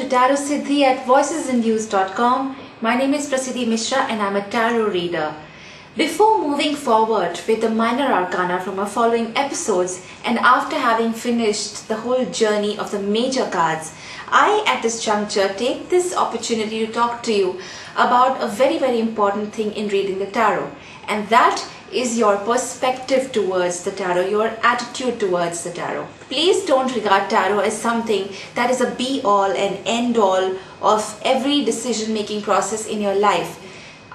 Tarot Siddhi at voicesinviews.com. My name is Prasiddhi and I'm a tarot reader. Before moving forward with the minor arcana from our following episodes, and after having finished the whole journey of the major cards, I at this juncture take this opportunity to talk to you about a very important thing in reading the tarot, and that is your perspective towards the tarot, your attitude towards the tarot. Please don't regard tarot as something that is a be-all and end-all of every decision-making process in your life.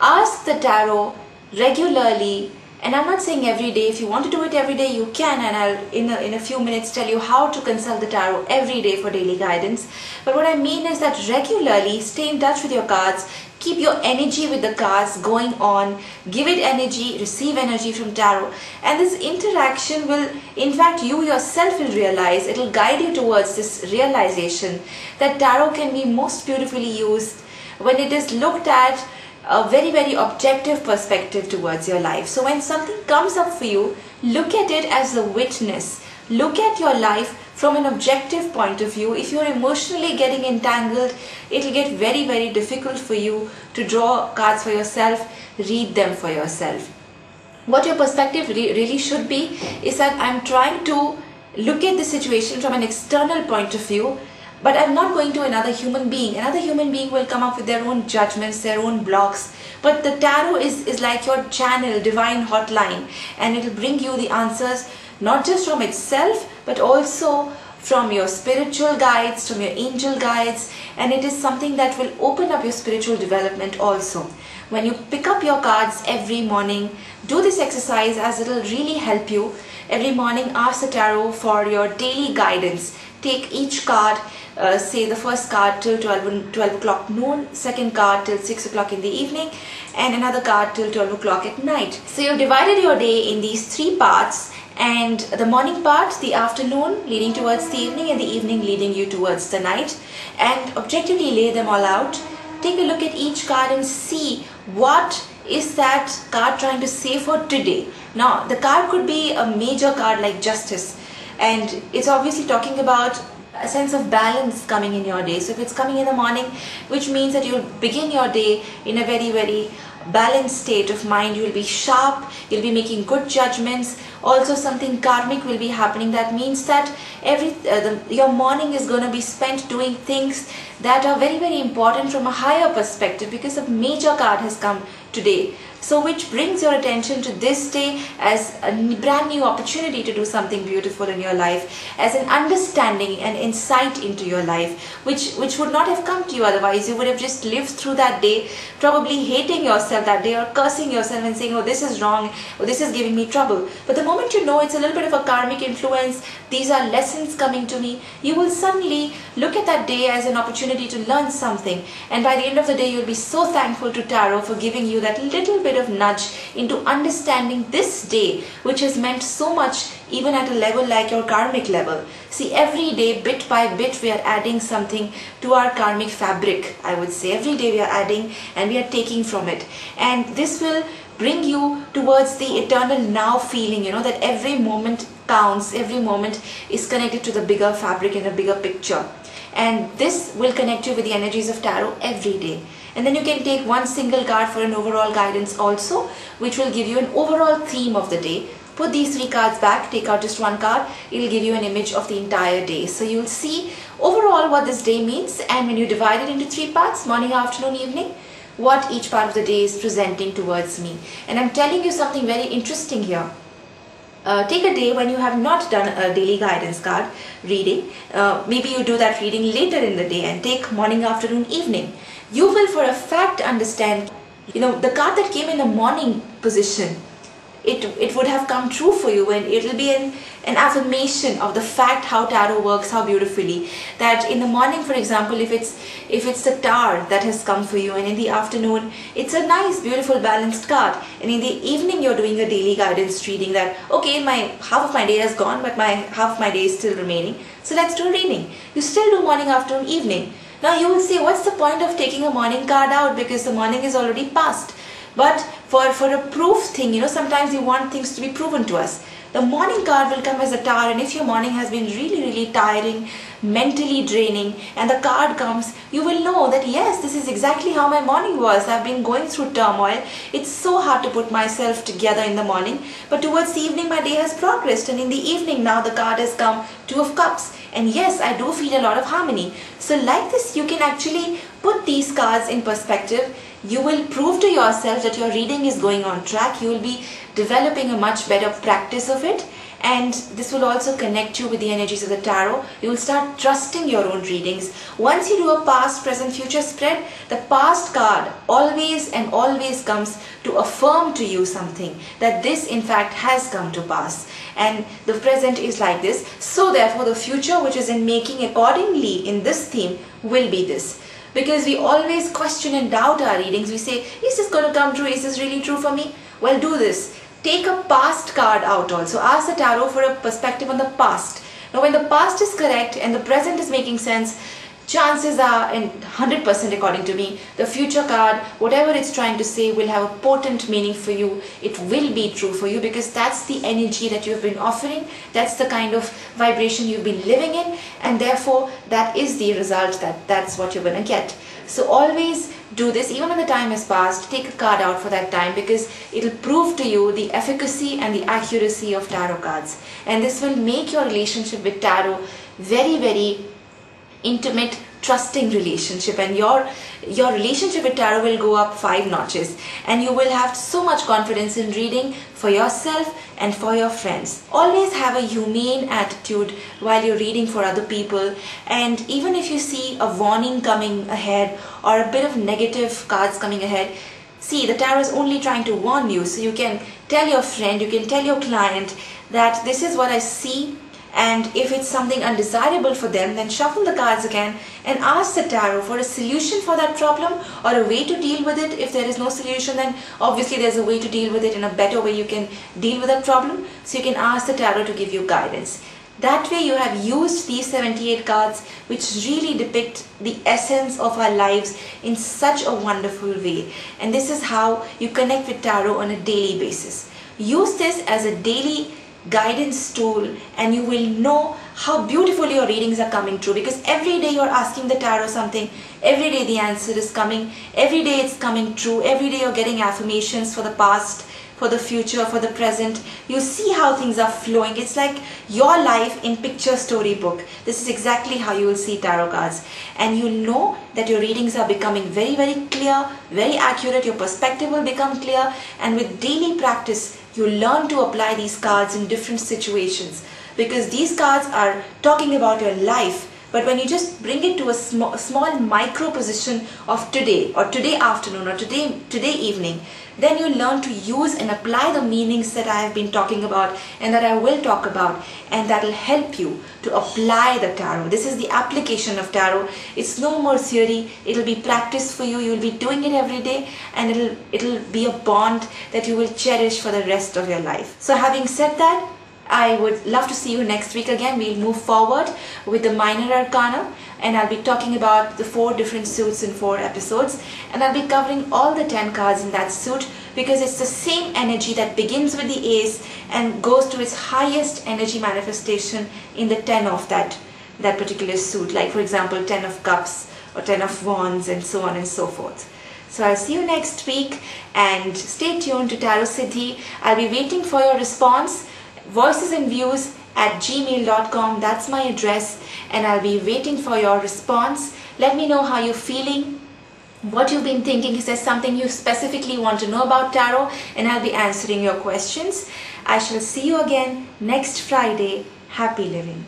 Ask the tarot regularly, and I'm not saying every day. If you want to do it every day, you can, and I'll in a few minutes tell you how to consult the tarot every day for daily guidance. But what I mean is that regularly stay in touch with your cards. Keep your energy with the cards going on, give it energy, receive energy from tarot, and this interaction will, in fact, you yourself will realize, it will guide you towards this realization that tarot can be most beautifully used when it is looked at a very objective perspective towards your life. So when something comes up for you, look at it as a witness. Look at your life from an objective point of view. If you're emotionally getting entangled, it'll get very difficult for you to draw cards for yourself, read them for yourself. What your perspective really should be is that I'm trying to look at the situation from an external point of view, but I'm not going to another human being. Another human being will come up with their own judgments, their own blocks. But the tarot is like your channel, divine hotline, and it will bring you the answers not just from itself, but also from your spiritual guides, from your angel guides, and it is something that will open up your spiritual development also. When you pick up your cards every morning, do this exercise as it will really help you. Every morning ask the tarot for your daily guidance. Take each card, say the first card till 12 o'clock noon, second card till 6 o'clock in the evening, and another card till 12 o'clock at night. So you've divided your day in these three parts, and the morning part, the afternoon leading towards the evening, and the evening leading you towards the night, and objectively lay them all out. Take a look at each card and see what is that card trying to say for today. Now the card could be a major card like Justice, and it's obviously talking about a sense of balance coming in your day. So if it's coming in the morning, which means that you'll begin your day in a very balanced state of mind. You'll be sharp, you'll be making good judgments. Also something karmic will be happening. That means that your morning is going to be spent doing things that are very important from a higher perspective, because a major card has come today. So which brings your attention to this day as a brand new opportunity to do something beautiful in your life, as an understanding and insight into your life, which would not have come to you otherwise. You would have just lived through that day, probably hating yourself that day or cursing yourself and saying, oh, this is wrong, or this is giving me trouble. But the moment you know it's a little bit of a karmic influence, these are lessons coming to me, you will suddenly look at that day as an opportunity to learn something. And by the end of the day, you'll be so thankful to tarot for giving you that little bit of nudge into understanding this day, which has meant so much even at a level like your karmic level. See, every day, bit by bit, we are adding something to our karmic fabric, I would say. Every day we are adding and we are taking from it. And this will bring you towards the eternal now feeling, that every moment counts, every moment is connected to the bigger fabric and a bigger picture. And this will connect you with the energies of tarot every day. And then you can take one single card for an overall guidance also, which will give you an overall theme of the day. Put these three cards back, take out just one card, it will give you an image of the entire day. So you'll see overall what this day means, and when you divide it into three parts, morning, afternoon, evening, what each part of the day is presenting towards me. And I'm telling you something very interesting here. Take a day when you have not done a daily guidance card reading. Maybe you do that reading later in the day, and take morning, afternoon, evening. You will for a fact understand, the card that came in the morning position, it would have come true for you, and it will be an affirmation of the fact how tarot works, how beautifully. That in the morning, for example, if it's the Tower that has come for you, and in the afternoon it's a nice, beautiful, balanced card, and in the evening you're doing a daily guidance reading, that okay, half of my day has gone, but half of my day is still remaining, so let's do a reading. You still do morning, afternoon, evening. Now you will say, what's the point of taking a morning card out, because the morning is already past. But for a proof thing, sometimes we want things to be proven to us. The morning card will come as a tower, and if your morning has been really tiring, mentally draining, and the card comes, you will know that yes, this is exactly how my morning was. I've been going through turmoil. It's so hard to put myself together in the morning, but towards the evening my day has progressed, and in the evening now the card has come, Two of Cups, and yes, I do feel a lot of harmony. So like this, you can actually put these cards in perspective. You will prove to yourself that your reading is going on track. You will be developing a much better practice of it, and this will also connect you with the energies of the tarot. You will start trusting your own readings. Once you do a past, present, future spread, the past card always and always comes to affirm to you something, that this in fact has come to pass, and the present is like this. So therefore the future, which is in making accordingly in this theme, will be this. Because we always question and doubt our readings. We say, is this going to come true? Is this really true for me? Well, do this. Take a past card out also. Ask the tarot for a perspective on the past. Now when the past is correct and the present is making sense, chances are, and 100% according to me, the future card, whatever it's trying to say, will have a potent meaning for you. It will be true for you, because that's the energy that you have been offering. That's the kind of vibration you've been living in, and therefore that is the result, that's what you're going to get. So always do this. Even when the time has passed, take a card out for that time, because it'll prove to you the efficacy and the accuracy of tarot cards, and this will make your relationship with tarot very intimate, trusting relationship, and your relationship with tarot will go up 5 notches, and you will have so much confidence in reading for yourself and for your friends. Always have a humane attitude while you're reading for other people, and even if you see a warning coming ahead or a bit of negative cards coming ahead, see, the tarot is only trying to warn you, so you can tell your friend, you can tell your client that this is what I see. And if it's something undesirable for them, then shuffle the cards again and ask the tarot for a solution for that problem, or a way to deal with it. If there is no solution, then obviously there's a way to deal with it, in a better way you can deal with that problem. So you can ask the tarot to give you guidance. That way you have used these 78 cards, which really depict the essence of our lives in such a wonderful way. And this is how you connect with tarot on a daily basis. Use this as a daily guidance tool, and you will know how beautiful your readings are coming true, because every day you're asking the tarot something, every day the answer is coming, every day it's coming true, every day you're getting affirmations for the past, for the future, for the present. You see how things are flowing. It's like your life in picture storybook. This is exactly how you will see tarot cards, and you'll know that your readings are becoming very clear, very accurate. Your perspective will become clear, and with daily practice you learn to apply these cards in different situations, because these cards are talking about your life. But when you just bring it to a small micro position of today, or today afternoon, or today evening, then you learn to use and apply the meanings that I have been talking about and that I will talk about, and that will help you to apply the tarot. This is the application of tarot. It's no more theory. It'll be practice for you. You'll be doing it every day, and it'll be a bond that you will cherish for the rest of your life. So having said that, I would love to see you next week again. We'll move forward with the minor arcana, and I'll be talking about the 4 different suits in 4 episodes, and I'll be covering all the 10 cards in that suit, because it's the same energy that begins with the ace and goes to its highest energy manifestation in the 10 of that particular suit. Like for example, 10 of cups or 10 of wands, and so on and so forth. So I'll see you next week, and stay tuned to Tarot Siddhi. I'll be waiting for your response. voicesandviews@gmail.com, that's my address, and I'll be waiting for your response. Let me know how you're feeling, what you've been thinking. Is there something you specifically want to know about tarot, and I'll be answering your questions. I shall see you again next Friday. Happy living.